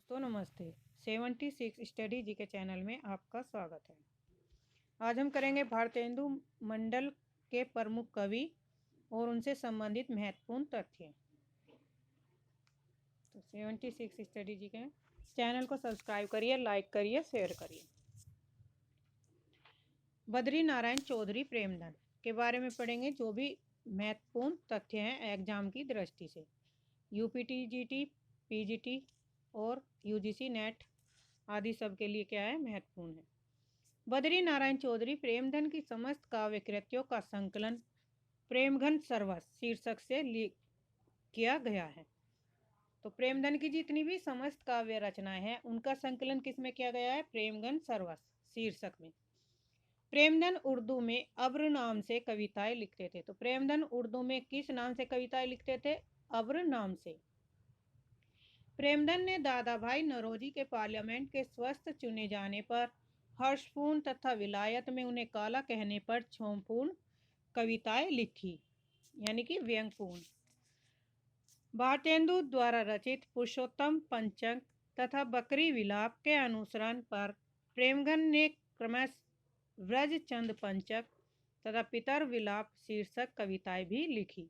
दोस्तों नमस्ते। 76 स्टडी जी के चैनल में आपका स्वागत है। आज हम करेंगे भारतेंदु मंडल के प्रमुख कवि और उनसे संबंधित महत्वपूर्ण तथ्य। तो 76 स्टडी जी के चैनल को सब्सक्राइब करिए, लाइक करिए, शेयर करिए। बद्री नारायण चौधरी प्रेमधन के बारे में पढ़ेंगे, जो भी महत्वपूर्ण तथ्य हैं एग्जाम की दृष्टि से। यूपीटीजीटी, पीजीटी और यूजीसी नेट आदि सब के लिए क्या है, महत्वपूर्ण है। बद्री नारायण चौधरी प्रेमधन की समस्त काव्य कृतियों का संकलन प्रेमघन सर्वस शीर्षक से किया गया है। तो प्रेमधन की जितनी भी समस्त काव्य रचनाएं हैं उनका संकलन किसमें किया गया है, प्रेमघन सर्वस शीर्षक में। प्रेमधन उर्दू में अब्र नाम से कविताएं लिखते थे। तो प्रेमधन उर्दू में किस नाम से कविताएं लिखते थे, अब्र नाम से। प्रेमधन ने दादा भाई नौरोजी के पार्लियामेंट के स्वस्थ चुने जाने पर हर्षपूर्ण तथा विलायत में उन्हें काला कहने पर क्षोभपूर्ण कविताएं लिखी, यानी कि व्यंग्यपूर्ण। भारतेंदु द्वारा रचित पुरुषोत्तम पंचक तथा बकरी विलाप के अनुसरण पर प्रेमधन ने क्रमश व्रजचंद पंचक तथा पितर विलाप शीर्षक कविताएं भी लिखी।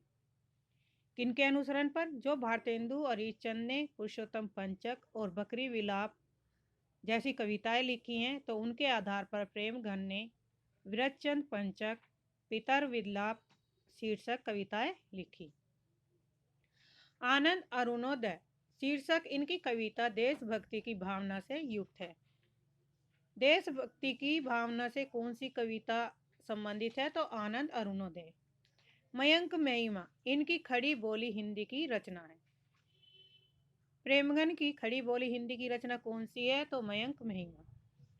किनके अनुसरण पर, जो भारतेंदु और ईशचंद ने पुरुषोत्तम पंचक और बकरी विलाप जैसी कविताएं लिखी हैं, तो उनके आधार पर प्रेमधन ने व्रजचंद पंचक, पितर विलाप शीर्षक कविताएं लिखी। आनंद अरुणोदय शीर्षक इनकी कविता देशभक्ति की भावना से युक्त है। देशभक्ति की भावना से कौन सी कविता संबंधित है, तो आनंद अरुणोदय। मयंक महिमा इनकी खड़ी बोली हिंदी की रचना है। प्रेमधन की खड़ी बोली हिंदी की रचना कौन सी है, तो मयंक महिमा।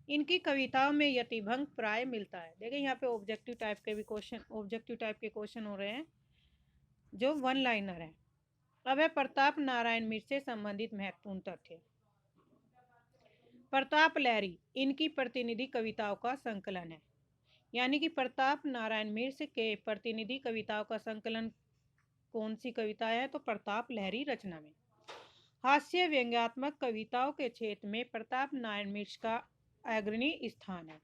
इनकी कविताओं में यतिभंग प्राय मिलता है। देखिए यहाँ पे ऑब्जेक्टिव टाइप के क्वेश्चन हो रहे हैं जो वन लाइनर है। अब है प्रताप नारायण मिश्र से संबंधित महत्वपूर्ण तथ्य। प्रताप लहरी इनकी प्रतिनिधि कविताओं का संकलन है, यानी कि प्रताप नारायण मिश्र के प्रतिनिधि कविताओं का संकलन कौन सी कविता है, तो प्रताप लहरी रचना में। हास्य व्यंग्यात्मक कविताओं के क्षेत्र में प्रताप नारायण मिश्र का अग्रणी स्थान है।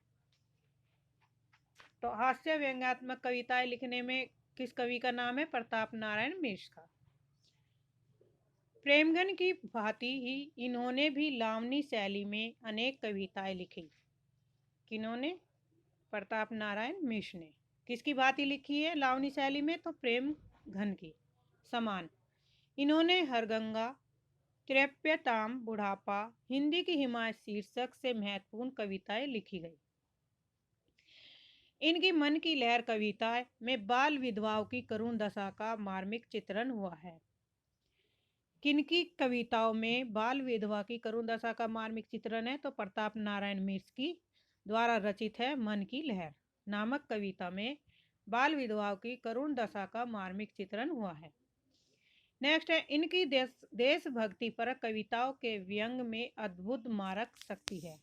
तो हास्य व्यंग्यात्मक कविताएं लिखने में किस कवि का नाम है, प्रताप नारायण मिश्र का। प्रेमधन की भांति ही इन्होंने भी लावनी शैली में अनेक कविताएं लिखी। किन्होंने, प्रताप नारायण मिश्र ने। किसकी भांति लिखी है लावनी शैली में, तो प्रेमधन की समान। इन्होंने हरगंगा, त्रेप्यताम, बुढ़ापा, हिंदी की हिमायत शीर्षक से महत्वपूर्ण कविताएं लिखी गई। इनकी मन की लहर कविता में बाल विधवाओं की करुण दशा का मार्मिक चित्रण हुआ है। किनकी कविताओं में बाल विधवा की करुण दशा का मार्मिक चित्रण है, तो प्रताप नारायण मिश्र की द्वारा रचित है मन की लहर नामक कविता में बाल विधवाओं की करुण दशा का मार्मिक चित्रण हुआ है। नेक्स्ट है, इनकी देशभक्ति पर कविताओं के व्यंग में अद्भुत मारक शक्ति है।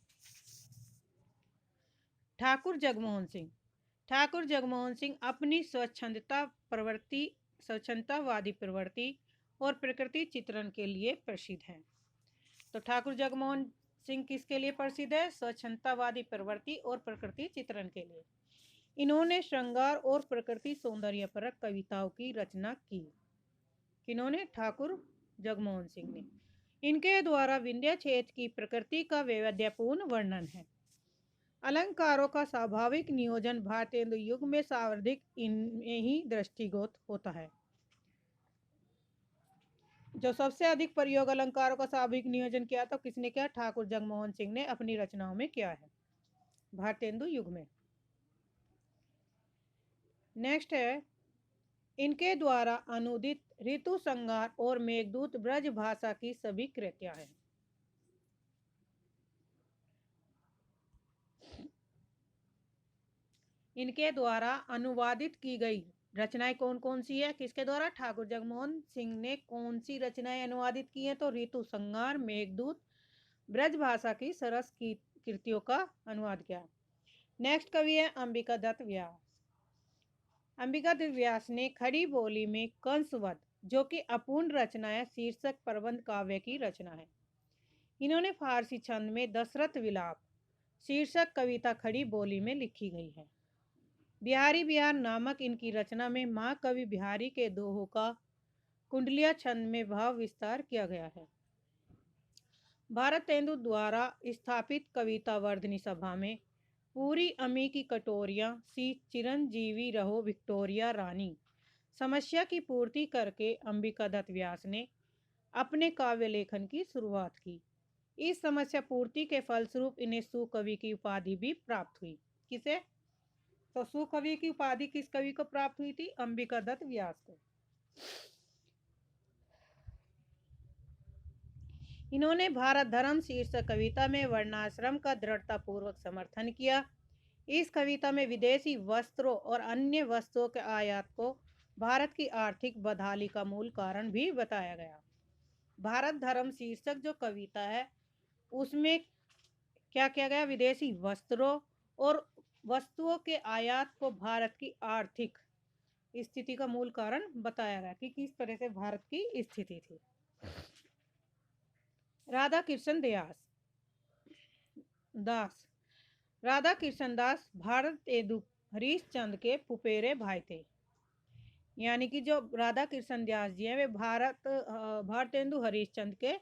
ठाकुर जगमोहन सिंह। ठाकुर जगमोहन सिंह अपनी स्वच्छंदतावादी प्रवृत्ति और प्रकृति चित्रण के लिए प्रसिद्ध हैं। तो ठाकुर जगमोहन सिंह किसके लिए प्रसिद्ध है, स्वच्छंदतावादी प्रवृत्ति और प्रकृति चित्रण के लिए। इन्होंने श्रृंगार और प्रकृति सौंदर्य परक कविताओं की रचना की। किन्होंने, ठाकुर जगमोहन सिंह ने। इनके द्वारा विंध्य क्षेत्र की प्रकृति का वैविध्यपूर्ण वर्णन है। अलंकारों का स्वाभाविक नियोजन भारतेंदु युग में सर्वाधिक इनमें ही दृष्टिगोत होता है। जो सबसे अधिक प्रयोग अलंकारों का स्वाभाविक नियोजन किया, तो किसने किया, ठाकुर जगमोहन सिंह ने अपनी रचनाओं में किया है भारतेंदु युग में। नेक्स्ट है, इनके द्वारा अनुदित ऋतु संहार और मेघदूत ब्रज भाषा की सभी कृतियां हैं। इनके द्वारा अनुवादित की गई रचनाएं कौन कौन सी है, किसके द्वारा, ठाकुर जगमोहन सिंह ने कौन सी रचनाएं अनुवादित की हैं, तो ऋतु संहार, मेघदूत, ब्रज भाषा की सरस की कृतियों का अनुवाद किया। नेक्स्ट कवि है अंबिका दत्त व्यास। अंबिका दत्त व्यास ने खड़ी बोली में कंसवध, जो कि अपूर्ण रचना है, शीर्षक प्रबंध काव्य की रचना है। इन्होंने फारसी छंद में दशरथ विलाप शीर्षक कविता खड़ी बोली में लिखी गई है। बिहारी बिहार नामक इनकी रचना में महाकवि बिहारी के दोहों का कुंडलिया छंद में भाव विस्तार किया गया है। भारत तेंदु द्वारा स्थापित कविता वर्धनी सभा में पूरी अमी की कटोरियां सी चिरंजीवी रहो विक्टोरिया रानी समस्या की पूर्ति करके अंबिका दत्त व्यास ने अपने काव्य लेखन की शुरुआत की। इस समस्या पूर्ति के फलस्वरूप इन्हें सुकवि की उपाधि भी प्राप्त हुई। किसे? तो सुकवि की उपाधि किस कवि को प्राप्त हुई थी? अंबिका दत्त व्यास को। इन्होंने भारत धर्म शीर्षक कविता में वर्णाश्रम का दृढ़तापूर्वक समर्थन किया। इस कविता में विदेशी वस्त्रों और अन्य वस्तुओं के आयात को भारत की आर्थिक बदहाली का मूल कारण भी बताया गया। भारत धर्म शीर्षक जो कविता है उसमें क्या किया गया? विदेशी वस्त्रों और वस्तुओं के आयात को भारत की आर्थिक स्थिति का मूल कारण बताया गया कि किस तरह से भारत की स्थिति थी। राधा कृष्ण दास राधा कृष्ण दास भारत तेंदु हरीशचंद के फुफेरे भाई थे। यानी कि जो राधा कृष्ण दास जी हैं वे भारतेंदु हरीशचंद के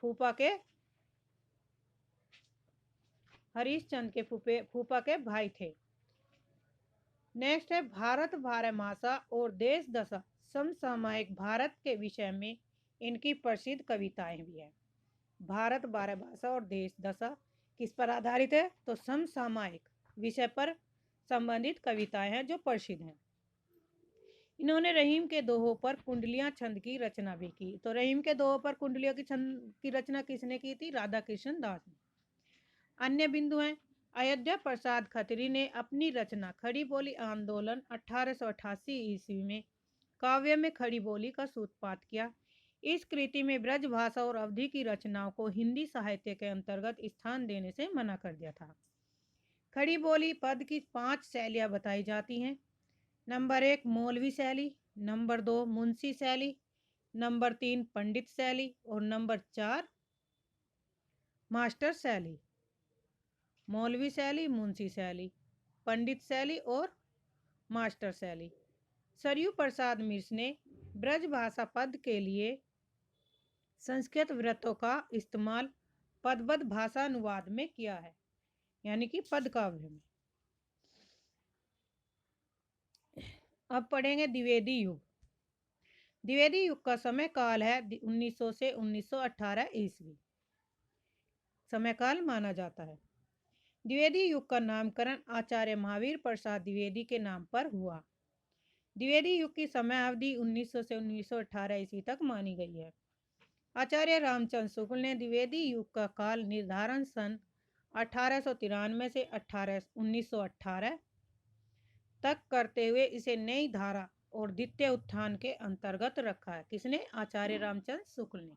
फूफा के भाई थे। नेक्स्ट है भारत बारहमासा और देश दशा समसामयिक भारत के विषय में इनकी प्रसिद्ध कविताएं भी हैं। भारत बारहमासा और देश दशा किस पर आधारित है? तो समसामयिक विषय पर संबंधित कविताएं हैं जो प्रसिद्ध हैं। इन्होंने रहीम के दोहों पर कुंडलियां छंद की रचना भी की। तो रहीम के दोहों पर कुंडलियों की छंद की रचना किसने की थी? राधा कृष्ण दास ने। अन्य बिंदु हैं अयोध्या प्रसाद खत्री ने अपनी रचना खड़ी बोली आंदोलन 1888 ईस्वी में काव्य में खड़ी बोली का सूत्रपात किया। इस कृति में ब्रज भाषा और अवधि की रचनाओं को हिंदी साहित्य के अंतर्गत स्थान देने से मना कर दिया था। खड़ी बोली पद की 5 शैलियां बताई जाती हैं। नंबर 1 मौलवी शैली, नंबर 2 मुंशी शैली, नंबर 3 पंडित शैली और नंबर 4 मास्टर शैली। मौलवी शैली, मुंशी शैली, पंडित शैली और मास्टर शैली। सरयू प्रसाद मिश्र ने ब्रज भाषा पद के लिए संस्कृत वृत्तों का इस्तेमाल पदबद्ध भाषा अनुवाद में किया है, यानी कि पद काव्य में। अब पढ़ेंगे द्विवेदी युग। द्विवेदी युग का समय काल है 1900 से 1918 ईस्वी समय काल माना जाता है। द्विवेदी युग का नामकरण आचार्य महावीर प्रसाद द्विवेदी के नाम पर हुआ। द्विवेदी युग की समय अवधि 1900 से 1918 ईस्वी तक मानी गई है। आचार्य रामचंद्र शुक्ल ने द्विवेदी युग का काल निर्धारण सन 1893 से 1918 तक करते हुए इसे नई धारा और द्वितीय उत्थान के अंतर्गत रखा है। किसने? आचार्य रामचंद्र शुक्ल ने।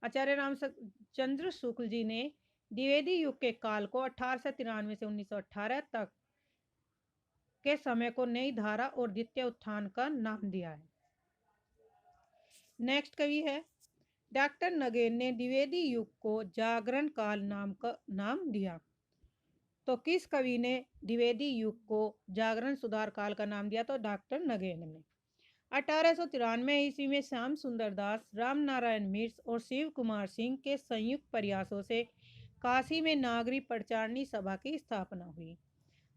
आचार्य रामचंद्र शुक्ल जी ने द्विवेदी युग के काल को 1893 से 1918 तक के समय को नई धारा और द्वितीय उत्थान का नाम दिया है। नेक्स्ट कवि है डॉक्टर नगेन ने द्विवेदी युग को जागरण काल नाम दिया। तो किस कवि ने द्विवेदी युग को जागरण सुधार काल का नाम दिया? तो डॉक्टर नगेन ने। 1893 ईस्वी में श्याम सुंदर दास, राम नारायण मिश्र और शिव कुमार सिंह के संयुक्त प्रयासों से काशी में नागरी प्रचारणी सभा की स्थापना हुई।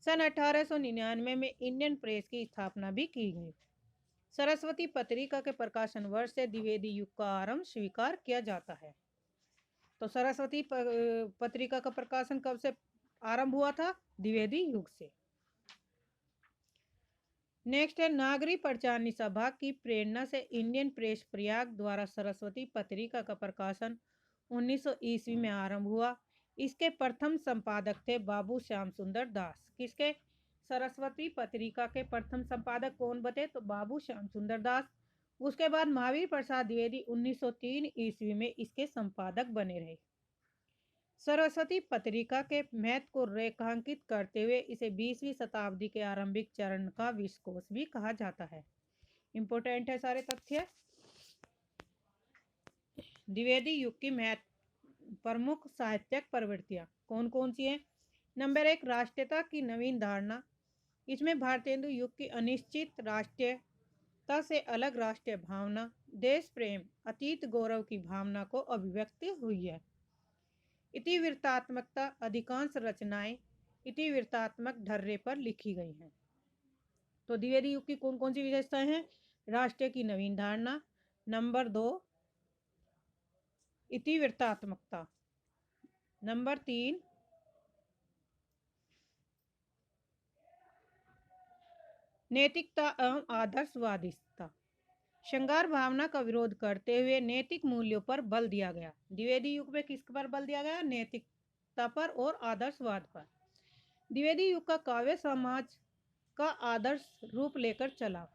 सन 1899 में इंडियन प्रेस की स्थापना भी की गई। सरस्वती पत्रिका के प्रकाशन वर्ष से द्विवेदी युग का आरंभ स्वीकार किया जाता है। तो सरस्वती पत्रिका का प्रकाशन कब से आरंभ हुआ था? द्विवेदी युग से। नेक्स्ट है नागरी प्रचारणी सभा की प्रेरणा से इंडियन प्रेस प्रयाग द्वारा सरस्वती पत्रिका का प्रकाशन 1900 ईस्वी में आरंभ हुआ। इसके प्रथम संपादक थे बाबू श्याम सुंदर दास। किसके? सरस्वती पत्रिका के प्रथम संपादक कौन बने? तो बाबू श्याम सुंदर दास। उसके बाद महावीर प्रसाद द्विवेदी 1903 ईस्वी में इसके संपादक बने रहे। सरस्वती पत्रिका के महत्व को रेखांकित करते हुए इसे 20वीं शताब्दी के आरंभिक चरण का विश्वकोश भी कहा जाता है। इंपोर्टेंट है सारे तथ्य। द्विवेदी युग की प्रमुख साहित्यिक प्रवृत्तियाँ कौन कौन सी हैं? नंबर 1, राष्ट्रीयता की नवीन धारणा। इसमें भारतेंदु युग की अनिश्चित राष्ट्रीयता से अलग राष्ट्रीय भावना, देश प्रेम, अतीत गौरव की भावना को अभिव्यक्त हुई है। इतिवृत्तात्मकता, अधिकांश रचनाएं इतिवृत्तात्मक ढर्रे पर लिखी गई हैं। तो द्विवेदी युग की कौन कौन सी विशेषताएं हैं? राष्ट्र की नवीन धारणा। नंबर 2, इतिवृत्तात्मकता। नंबर 3, नैतिकता एवं आदर्शवादिता। श्रृंगार भावना का विरोध करते हुए नैतिक मूल्यों पर बल दिया गया। द्विवेदी युग में किस पर बल दिया गया? नैतिकता पर और आदर्शवाद पर। द्विवेदी युग का काव्य समाज का आदर्श रूप लेकर चला।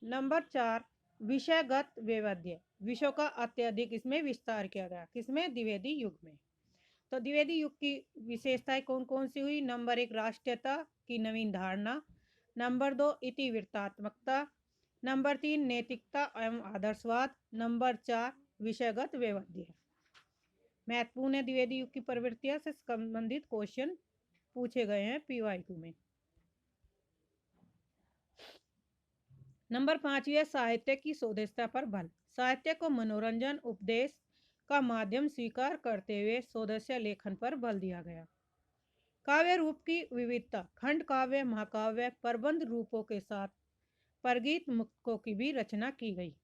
नंबर 4, विषयगत वैविध्य। विषयों का अत्यधिक इसमें विस्तार किया गया। किसमें? द्विवेदी युग में। तो द्विवेदी युग की विशेषताएं कौन कौन सी हुई? नंबर 1, राष्ट्रीयता की नवीन धारणा। नंबर 2, इतिवृत्तात्मकता। नंबर 3, नैतिकता एवं आदर्शवाद। नंबर 4, विषयगत वैविध्य। महत्वपूर्ण है द्विवेदी युग की प्रवृत्तियां से संबंधित क्वेश्चन पूछे गए हैं PYQ में। नंबर 5 है साहित्य की स्वदेशिता पर बल। साहित्य को मनोरंजन उपदेश का माध्यम स्वीकार करते हुए स्वदेशी लेखन पर बल दिया गया। काव्य रूप की विविधता, खंड काव्य, महाकाव्य, प्रबंध रूपों के साथ परगीत मुक्तकों की भी रचना की गई।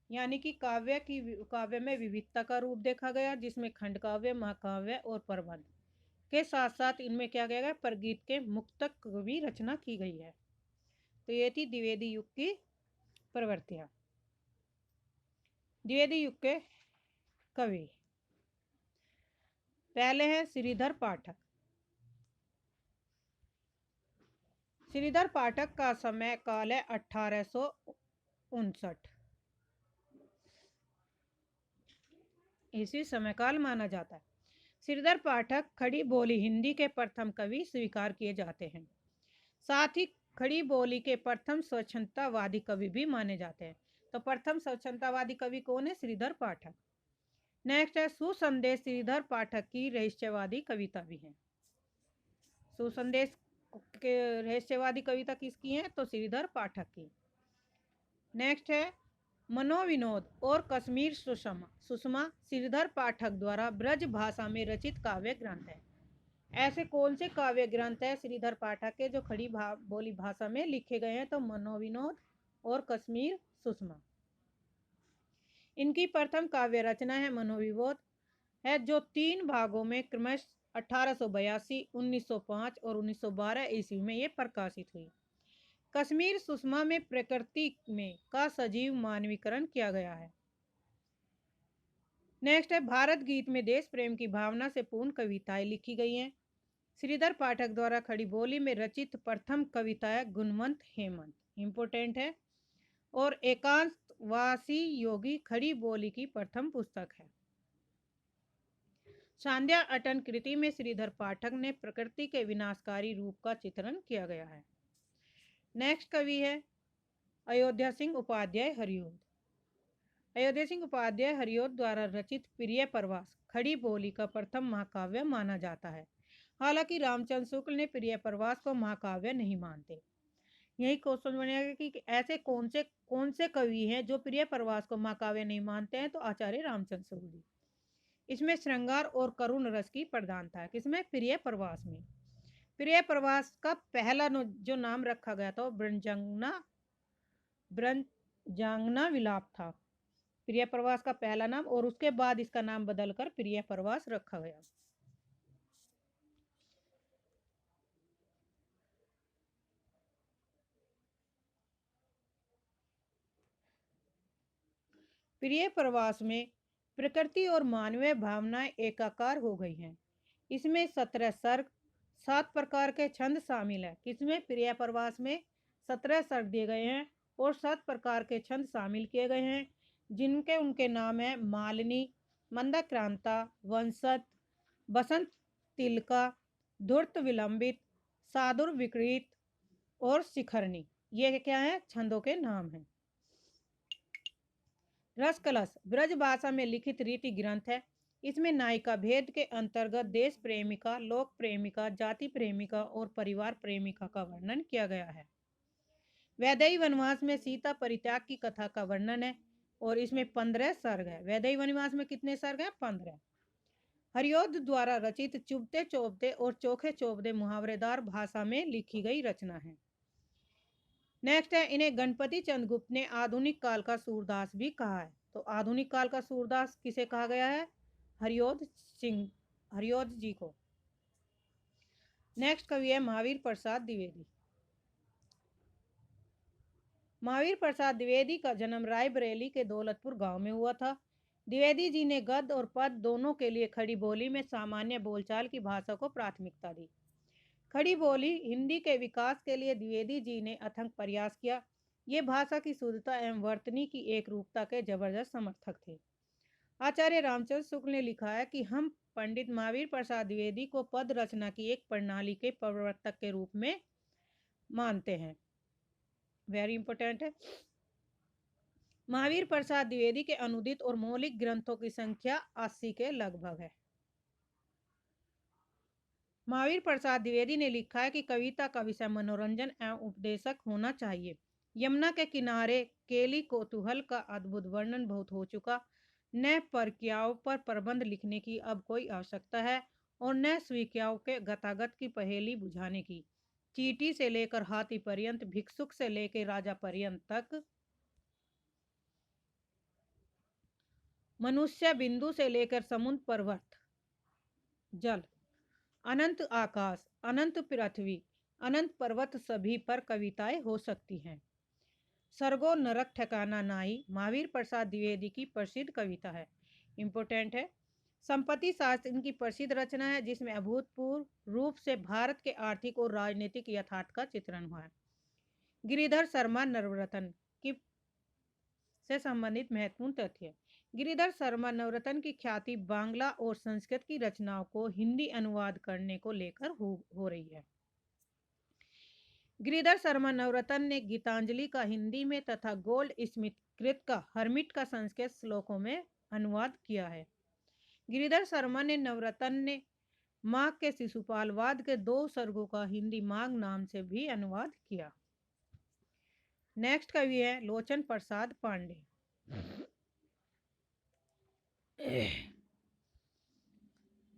यानी कि काव्य में विविधता का रूप देखा गया, जिसमें खंड काव्य, महाकाव्य और प्रबंध के साथ साथ इनमें क्या किया गया? परगीत के मुक्तक की भी रचना की गई है। तो ये थी द्विवेदी युग की प्रवृत्तियां। द्विवेदी युग के कवि पहले हैं श्रीधर पाठक। श्रीधर पाठक का समय काल है 1859 इसी समय काल माना जाता है। श्रीधर पाठक खड़ी बोली हिंदी के प्रथम कवि स्वीकार किए जाते हैं। साथ ही खड़ी बोली के प्रथम स्वच्छंदतावादी कवि भी माने जाते हैं। तो प्रथम स्वच्छंदतावादी कवि कौन है? श्रीधर पाठक। नेक्स्ट है सुसंदेश। श्रीधर पाठक की रहस्यवादी कविता भी है। सुसंदेश के रहस्यवादी कविता किसकी है? तो श्रीधर पाठक की। नेक्स्ट है मनोविनोद और कश्मीर सुषमा श्रीधर पाठक द्वारा ब्रज भाषा में रचित काव्य ग्रंथ है। ऐसे कौन से काव्य ग्रंथ है श्रीधर पाठक के जो खड़ी बोली भाषा में लिखे गए हैं? तो मनोविनोद और कश्मीर सुषमा। इनकी प्रथम काव्य रचना है मनोविनोद है, जो 3 भागों में क्रमश 1882, 1905 और 1912 ईस्वी में ये प्रकाशित हुई। कश्मीर सुषमा में प्रकृति में का सजीव मानवीकरण किया गया है। नेक्स्ट है भारत गीत में देश प्रेम की भावना से पूर्ण कविताएं लिखी गई हैं। श्रीधर पाठक द्वारा खड़ी बोली में रचित प्रथम कविता है गुणवंत हेमंत, इंपोर्टेंट है, और एकांतवासी योगी खड़ी बोली की प्रथम पुस्तक है। सांध्या अटन कृति में श्रीधर पाठक ने प्रकृति के विनाशकारी रूप का चित्रण किया गया है। नेक्स्ट कवि है अयोध्या सिंह उपाध्याय हरिओद। अयोध्या सिंह उपाध्याय हरिओद द्वारा रचित प्रिय प्रवास खड़ी बोली का प्रथम महाकाव्य माना जाता है। हालांकि रामचंद्र शुक्ल ने प्रिय प्रवास को महाकाव्य नहीं मानते। यही क्वेश्चन बनेगा कि ऐसे कौन से कवि हैं जो प्रिय प्रवास को महाकाव्य नहीं मानते हैं? तो आचार्य रामचंद्र शुक्ल। इसमें श्रृंगार और करुण रस की प्रधानता है। किसमें? प्रिय प्रवास में। प्रिय प्रवास का पहला जो नाम रखा गया था वो ब्रंजांगना विलाप था। प्रिय प्रवास का पहला नाम, और उसके बाद इसका नाम बदलकर प्रिय प्रवास रखा गया। प्रिय प्रवास में प्रकृति और मानवीय भावनाएं एकाकार हो गई हैं। इसमें 17 सर्ग, 7 प्रकार के छंद शामिल है। किसमें? प्रिय प्रवास में 17 सर्ग दिए गए हैं और 7 प्रकार के छंद शामिल किए गए हैं, जिनके उनके नाम है मालिनी, मंदाक्रांता, वंशज, बसंत तिलका, धूर्त विलंबित, साधुर विकृत और शिखरणी। ये क्या है? छंदों के नाम हैं। रस कलश ब्रज भाषा में लिखित रीति ग्रंथ है। इसमें नायिका भेद के अंतर्गत देश प्रेमिका, लोक प्रेमिका, जाति प्रेमिका और परिवार प्रेमिका का वर्णन किया गया है। वैदेही वनवास में सीता परित्याग की कथा का वर्णन है और इसमें 15 सर्ग है। वैदेही वनवास में कितने सर्ग हैं? 15। हरिओद द्वारा रचित चुभते चौबते और चोखे चौबते मुहावरेदार भाषा में लिखी गई रचना है। नेक्स्ट है, इन्हें गणपति चंद्रगुप्त ने आधुनिक काल का सूरदास भी कहा है। तो आधुनिक काल का सूरदास किसे कहा गया है? हरिओद जी को। नेक्स्ट कवि है महावीर प्रसाद द्विवेदी। महावीर प्रसाद द्विवेदी का जन्म रायबरेली के दौलतपुर गांव में हुआ था। द्विवेदी जी ने गद्य और पद्य दोनों के लिए खड़ी बोली में सामान्य बोलचाल की भाषा को प्राथमिकता दी। खड़ी बोली हिंदी के विकास के लिए द्विवेदी जी ने अथक प्रयास किया। ये भाषा की शुद्धता एवं वर्तनी की एक रूपता के जबरदस्त समर्थक थे। आचार्य रामचंद्र शुक्ल ने लिखा है कि हम पंडित महावीर प्रसाद द्विवेदी को पद रचना की एक प्रणाली के प्रवर्तक के रूप में मानते हैं। वेरी इंपॉर्टेंट है। महावीर प्रसाद द्विवेदी के अनुदित और मौलिक ग्रंथों की संख्या 80 के लगभग है। महावीर प्रसाद द्विवेदी ने लिखा है कि कविता का विषय मनोरंजन एवं उपदेशक होना चाहिए। यमुना के किनारे केली कौतूहल का अद्भुत वर्णन बहुत हो चुका। न परकियाओं पर प्रबंध लिखने की अब कोई आवश्यकता है और न स्वीकियाओं के गतागत की पहेली बुझाने की। चींटी से लेकर हाथी पर्यंत, भिक्षुक से लेकर राजा पर्यंत तक, मनुष्य बिंदु से लेकर समुद्र पर्वत जल, अनंत आकाश, अनंत पृथ्वी, अनंत पर्वत सभी पर कविताएं हो सकती हैं। सर्गो नरक ठिकाना नाई महावीर प्रसाद द्विवेदी की प्रसिद्ध कविता है। इंपोर्टेंट है। संपत्ति शास्त्र इनकी प्रसिद्ध रचना है जिसमें अभूतपूर्व रूप से भारत के आर्थिक और राजनीतिक यथार्थ का चित्रण हुआ है। गिरिधर शर्मा नवरत्न की से संबंधित महत्वपूर्ण तथ्य। गिरिधर शर्मा नवरत्न की ख्याति बांग्ला और संस्कृत की रचनाओं को हिंदी अनुवाद करने को लेकर हो रही है। गिरिधर शर्मा नवरत्न ने गीतांजलि का हिंदी में तथा गोल्ड स्मिथ कृत का हर्मिट का संस्कृत श्लोकों में अनुवाद किया है। गिरिधर शर्मा ने नवरत्न ने माघ के शिशुपालवाद के 2 सर्गों का हिंदी माघ नाम से भी अनुवाद किया। नेक्स्ट कवि है लोचन प्रसाद पांडे।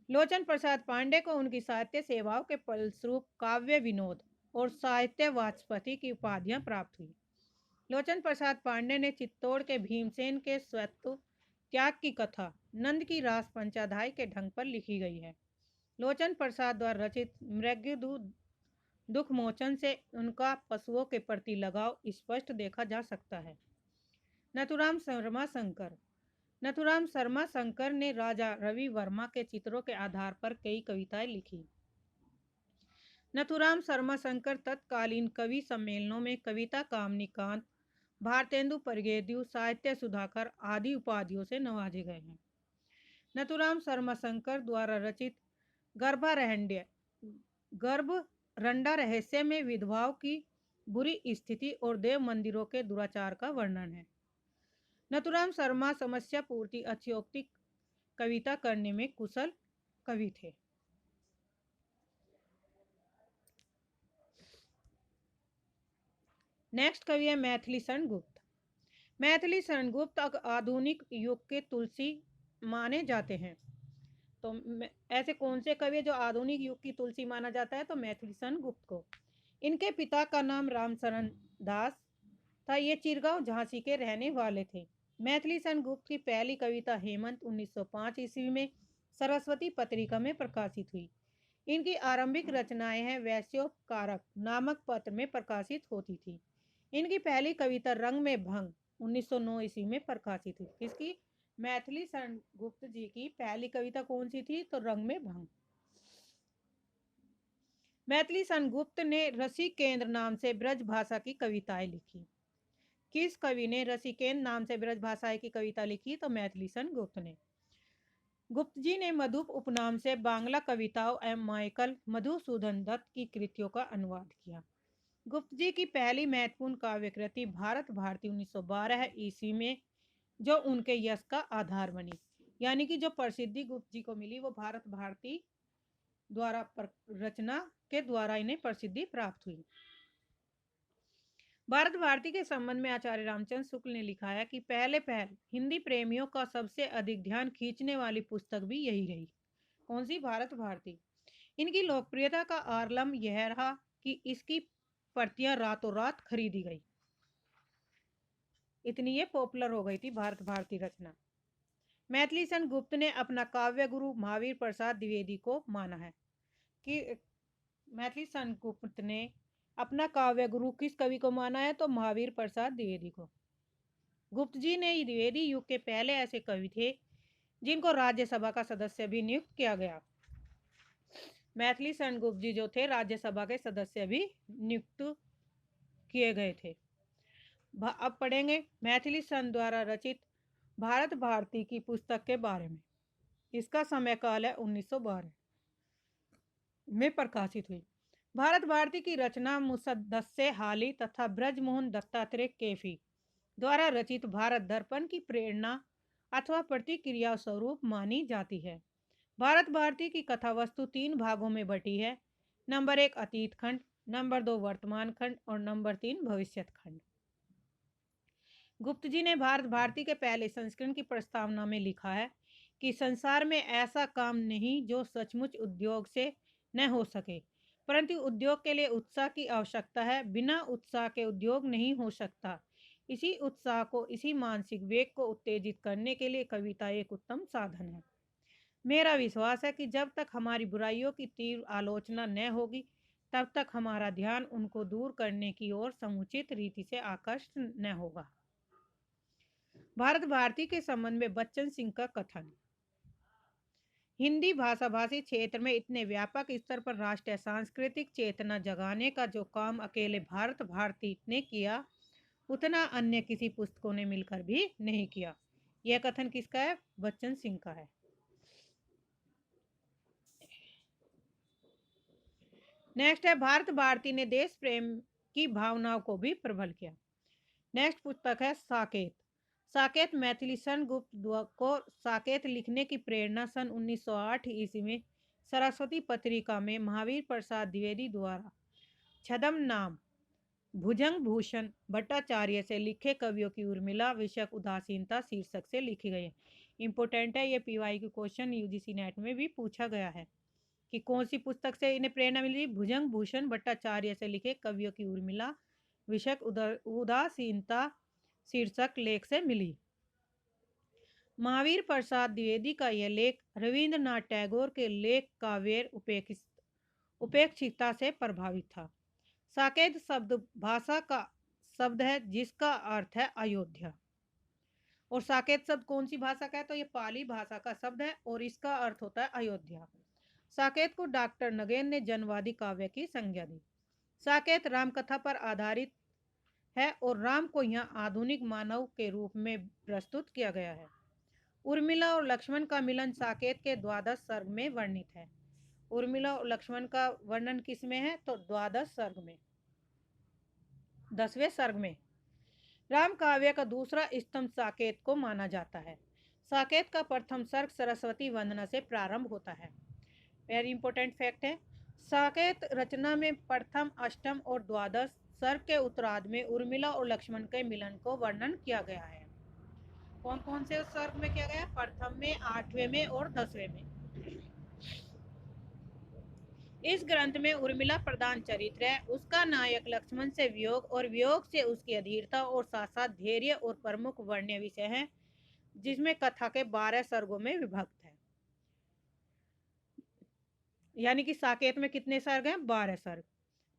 लोचन प्रसाद पांडे को उनकी साहित्य सेवाओं के फलस्वरूप काव्य विनोद और साहित्य वाचस्पति की उपाधियां प्राप्त हुई। लोचन प्रसाद पांडे ने चित्तौड़ के भीमसेन के स्वत्व त्याग की कथा नंद की रास पंचाध्याय के ढंग पर लिखी गई है। लोचन प्रसाद द्वारा रचित मृत्यु दुख मोचन से उनका पशुओं के प्रति लगाव स्पष्ट देखा जा सकता है। नथुराम शर्मा शंकर। नथुराम शर्मा शंकर ने राजा रवि वर्मा के चित्रों के आधार पर कई कविताएं लिखी। नथुराम शर्मा शंकर तत्कालीन कवि सम्मेलनों में कविता कामनीकांत, भारतेंदु परिगेद्यु, साहित्य सुधाकर आदि उपाधियों से नवाजे गए हैं। नथुराम शर्मा शंकर द्वारा रचित गर्भरंडा रहस्य में विधवाओं की बुरी स्थिति और देव मंदिरों के दुराचार का वर्णन है। नथुराम शर्मा समस्या पूर्ति अत्योक्ति कविता करने में कुशल कवि थे। नेक्स्ट कवि है मैथिली शरण गुप्त। मैथिली शरण गुप्त आधुनिक युग के तुलसी माने जाते हैं। तो ऐसे कौन से कवि जो आधुनिक युग की तुलसी माना जाता है? तो मैथिली शरण गुप्त को। इनके पिता का नाम रामशरण दास था। ये चिरगांव झांसी के रहने वाले थे। मैथिली शरण गुप्त की पहली कविता हेमंत 1905 ईस्वी में सरस्वती पत्रिका में प्रकाशित हुई। इनकी आरंभिक रचनाएं हैं वैश्योपकारक नामक पत्र में प्रकाशित होती थी। इनकी पहली कविता रंग में भंग 1909 ईस्वी में प्रकाशित हुई। किसकी? मैथिली शरण गुप्त जी की पहली कविता कौन सी थी? तो रंग में भंग। मैथिली शरण गुप्त ने रसिकेंद्र नाम से ब्रज भाषा की कविताएं लिखी। किस कवि ने रसिकेंद्र नाम से ब्रज भाषा की कविता लिखी? तो मैथिली शरण गुप्त ने। गुप्त जी ने मधुप उपनाम से बांग्ला कविताओं एवं माइकल मधुसूदन दत्त की कृतियों का अनुवाद किया। गुप्त जी की पहली महत्वपूर्ण काव्य कृति भारत भारती 1912 ईस्वी में जो उनके यश का आधार बनी। यानी कि जो प्रसिद्धि गुप्त जी को मिली वो भारत भारती द्वारा रचना के द्वारा इन्हें प्रसिद्धि प्राप्त हुई। भारत भारती के संबंध में आचार्य रामचंद्र शुक्ल ने लिखा है कि पहले हिंदी प्रेमियों का सबसे अधिक ध्यान खींचने वाली पुस्तक भी यही रही। कौन सी? भारत भारती। इनकी लोकप्रियता का आलम यह रहा कि इसकी प्रतियां रातों रात खरीदी गई, इतनी ये पॉपुलर हो गई थी भारत भारती रचना। मैथिली सन गुप्त ने अपना काव्य गुरु महावीर प्रसाद द्विवेदी को माना है कि मैथिली सन गुप्त ने अपना काव्य गुरु किस कवि को माना है? तो महावीर प्रसाद द्विवेदी को। गुप्त जी ने द्विवेदी युग के पहले ऐसे कवि थे जिनको राज्यसभा का सदस्य भी नियुक्त किया गया। मैथिली सन गुप्त जी जो थे राज्यसभा के सदस्य भी नियुक्त किए गए थे। अब पढ़ेंगे मैथिली सन द्वारा रचित भारत भारती की पुस्तक के बारे में। इसका समय काल है 1912 में प्रकाशित हुई। भारत भारती की रचना मुसद्दस्से हाली तथा ब्रजमोहन दत्तात्रेय केफी द्वारा रचित भारत दर्पण की प्रेरणा अथवा प्रतिक्रिया स्वरूप मानी जाती है। भारत भारती की कथा वस्तु 3 भागों में बटी है। नंबर 1 अतीत खंड, नंबर 2 वर्तमान खंड और नंबर 3 भविष्यत खंड। गुप्त जी ने भारत भारती के पहले संस्करण की प्रस्तावना में लिखा है कि संसार में ऐसा काम नहीं जो सचमुच उद्योग से न हो सके, परंतु उद्योग के लिए उत्साह की आवश्यकता है। बिना उत्साह के उद्योग नहीं हो सकता। इसी उत्साह को, इसी मानसिक वेग को उत्तेजित करने के लिए कविता एक उत्तम साधन है। मेरा विश्वास है कि जब तक हमारी बुराइयों की तीव्र आलोचना न होगी तब तक हमारा ध्यान उनको दूर करने की ओर समुचित रीति से आकर्षित न होगा। भारत भारती के संबंध में बच्चन सिंह का कथन। हिंदी भाषा भाषी क्षेत्र में इतने व्यापक स्तर पर राष्ट्रीय सांस्कृतिक चेतना जगाने का जो काम अकेले भारत भारती ने किया उतना अन्य किसी पुस्तकों ने मिलकर भी नहीं किया। यह कथन किसका है? बच्चन सिंह का है। नेक्स्ट है भारत भारती ने देश प्रेम की भावनाओं को भी प्रबल किया। नेक्स्ट पुस्तक है साकेत। साकेत मैथिली सन गुप्त को साकेत लिखने की प्रेरणा सन 1908 ईस्वी में सरस्वती पत्रिका में महावीर प्रसाद द्विवेदी द्वारा छदम नाम भुजंग भूषण भट्टाचार्य से लिखे कवियों की उर्मिला विषयक उदासीनता शीर्षक से लिखी गई है। इंपोर्टेंट है, ये पीवाई के क्वेश्चन यूजीसी नेट में भी पूछा गया है कि कौन सी पुस्तक से इन्हें प्रेरणा मिली? भुजंग भूषण भट्टाचार्य से लिखे कवियों की उर्मिला विषयक उदासीनता शीर्षक लेख से मिली। महावीर प्रसाद द्विवेदी का यह लेख रविंद्रनाथ टैगोर के लेख काव्य उपेक्षिता से प्रभावित था। साकेत शब्द भाषा का शब्द है जिसका अर्थ है अयोध्या। और साकेत शब्द कौन सी भाषा का है? तो ये पाली भाषा का शब्द है और इसका अर्थ होता है अयोध्या। साकेत को डॉक्टर नगेन ने जनवादी काव्य की संज्ञा दी। साकेत रामकथा पर आधारित है और राम को यहाँ आधुनिक मानव के रूप में प्रस्तुत किया गया है। उर्मिला और लक्ष्मण का मिलन साकेत के 12 सर्ग में वर्णित है। उर्मिला और लक्ष्मण का वर्णन किस में है? तो 12 सर्ग में, 10वें सर्ग में। राम काव्य का दूसरा स्तंभ साकेत को माना जाता है। साकेत का प्रथम सर्ग सरस्वती वंदना से प्रारंभ होता है। वेरी इंपॉर्टेंट फैक्ट है। साकेत रचना में प्रथम, अष्टम और द्वादश सर्ग के उत्तरार्ध में उर्मिला और लक्ष्मण के मिलन को वर्णन किया गया है। कौन कौन से सर्ग में किया गया? प्रथम में, 8वें में और 10वें में। इस ग्रंथ में उर्मिला प्रधान चरित्र है। उसका नायक लक्ष्मण से वियोग और वियोग से उसकी अधीरता और साथ साथ धैर्य और प्रमुख वर्ण्य विषय है, जिसमें कथा के 12 सर्गों में विभक्त है। यानी कि साकेत में कितने सर्ग हैं? 12 सर्ग।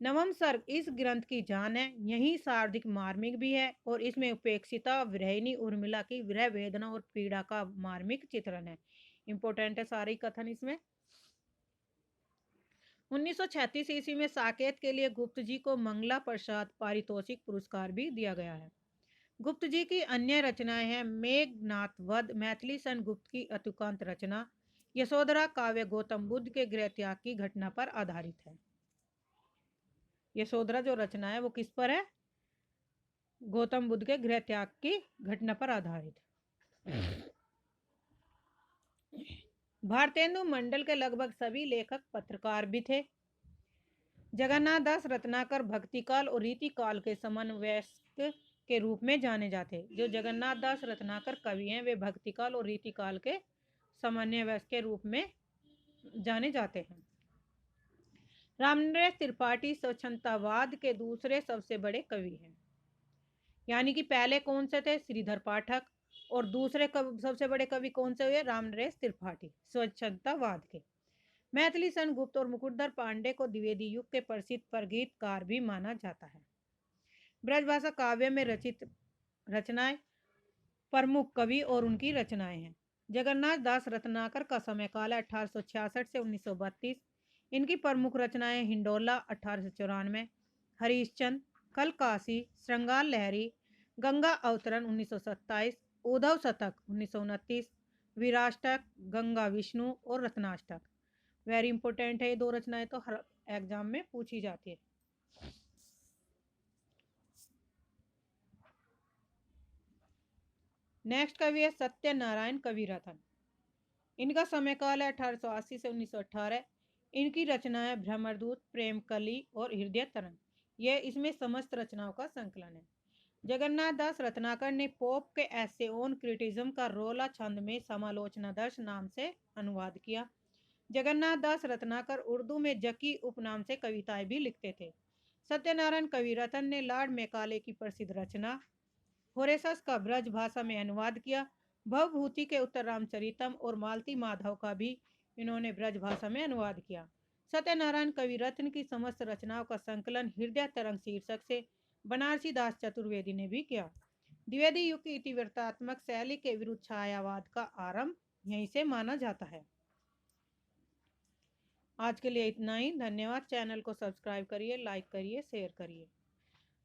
नवम सर्ग इस ग्रंथ की जान है। यही सार्वधिक मार्मिक भी है और इसमें उपेक्षिता विरहिणी उर्मिला की विरह वेदना और पीड़ा का मार्मिक चित्रण है। इंपोर्टेंट है सारे कथन इसमें। 1936 ईस्वी में साकेत के लिए गुप्त जी को मंगला प्रसाद पारितोषिक पुरस्कार भी दिया गया है। गुप्त जी की अन्य रचनाएं हैं मेघनाथ वध, मैथिली सन गुप्त की अतुकांत रचना, यशोधरा काव्य गौतम बुद्ध के गृह त्याग की घटना पर आधारित है। यशोधरा जो रचना है वो किस पर है? गौतम बुद्ध के गृह त्याग की घटना पर आधारित। भारतेंदु मंडल के लगभग सभी लेखक पत्रकार भी थे। जगन्नाथ दास रत्नाकर भक्तिकाल और रीतिकाल के समन्वयस्क के रूप में जाने जाते। जो जगन्नाथ दास रत्नाकर कवि हैं वे भक्तिकाल और रीतिकाल के समन्वयस्क के रूप में जाने जाते हैं। रामनरेश त्रिपाठी स्वच्छंदतावाद के दूसरे सबसे बड़े कवि हैं। यानी कि पहले कौन से थे? श्रीधर पाठक, और दूसरे सबसे बड़े कवि कौन से हुए? रामनरेश त्रिपाठी स्वच्छंदतावाद के। मैथिली सन गुप्त और मुकुटधर पांडे को द्विवेदी युग के प्रसिद्ध परगीतकार भी माना जाता है। ब्रजभाषा काव्य में रचित रचनाएं प्रमुख कवि और उनकी रचनाएं हैं। जगन्नाथ दास रत्नाकर का समय काल है 1866 से 1932। इनकी प्रमुख रचनाएं हिंडोला 1894, हरिश्चंद्र, कलकासी, श्रृंगार लहरी, गंगा अवतरण 1927, उद्धव शतक 1929, वीराष्टक, गंगा विष्णु और रत्नाष्टक। वेरी इंपॉर्टेंट है ये दो रचनाएं, तो हर एग्जाम में पूछी जाती है। नेक्स्ट कवि है सत्यनारायण कविरत्न। इनका समय काल है 1880 से 1918। इनकी रचनाएं भ्रमरदूत, प्रेम कली और हृदय तरंग। यह इसमें समस्त रचनाओं का संकलन है। जगन्नाथ दास रत्नाकर ने पोप के एसे ऑन क्रिटिज्म का रोला छंद में समालोचनादर्श नाम से अनुवाद किया। जगन्नाथ दास रत्नाकर उर्दू में जकी उपनाम से कविताएं भी लिखते थे। सत्यनारायण कविरत्न ने लॉर्ड मैकाले की प्रसिद्ध रचना होरेसस का ब्रज भाषा में अनुवाद किया। भवभूति के उत्तर रामचरितम और मालती माधव का भी इन्होंने ब्रज भाषा में अनुवाद किया। सत्यनारायण कविरत्न की समस्त रचनाओं का संकलन हृदय तरंग शीर्षक से बनारसी दास चतुर्वेदी ने भी किया। द्विवेदी युग की इतिवृत्तात्मक शैली के विरुद्ध छायावाद का आरंभ यहीं से माना जाता है। आज के लिए इतना ही। धन्यवाद। चैनल को सब्सक्राइब करिए, लाइक करिए, शेयर करिए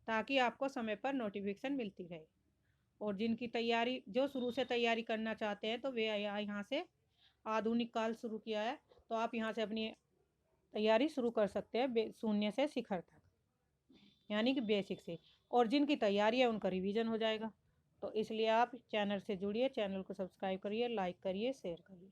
ताकि आपको समय पर नोटिफिकेशन मिलती रहे। और जिनकी तैयारी, जो शुरू से तैयारी करना चाहते हैं, तो वे यहाँ से आधुनिक काल शुरू किया है, तो आप यहाँ से अपनी तैयारी शुरू कर सकते हैं शून्य से शिखर तक, यानी कि बेसिक से। और जिनकी तैयारी है उनका रिवीजन हो जाएगा। तो इसलिए आप चैनल से जुड़िए, चैनल को सब्सक्राइब करिए, लाइक करिए, शेयर करिए।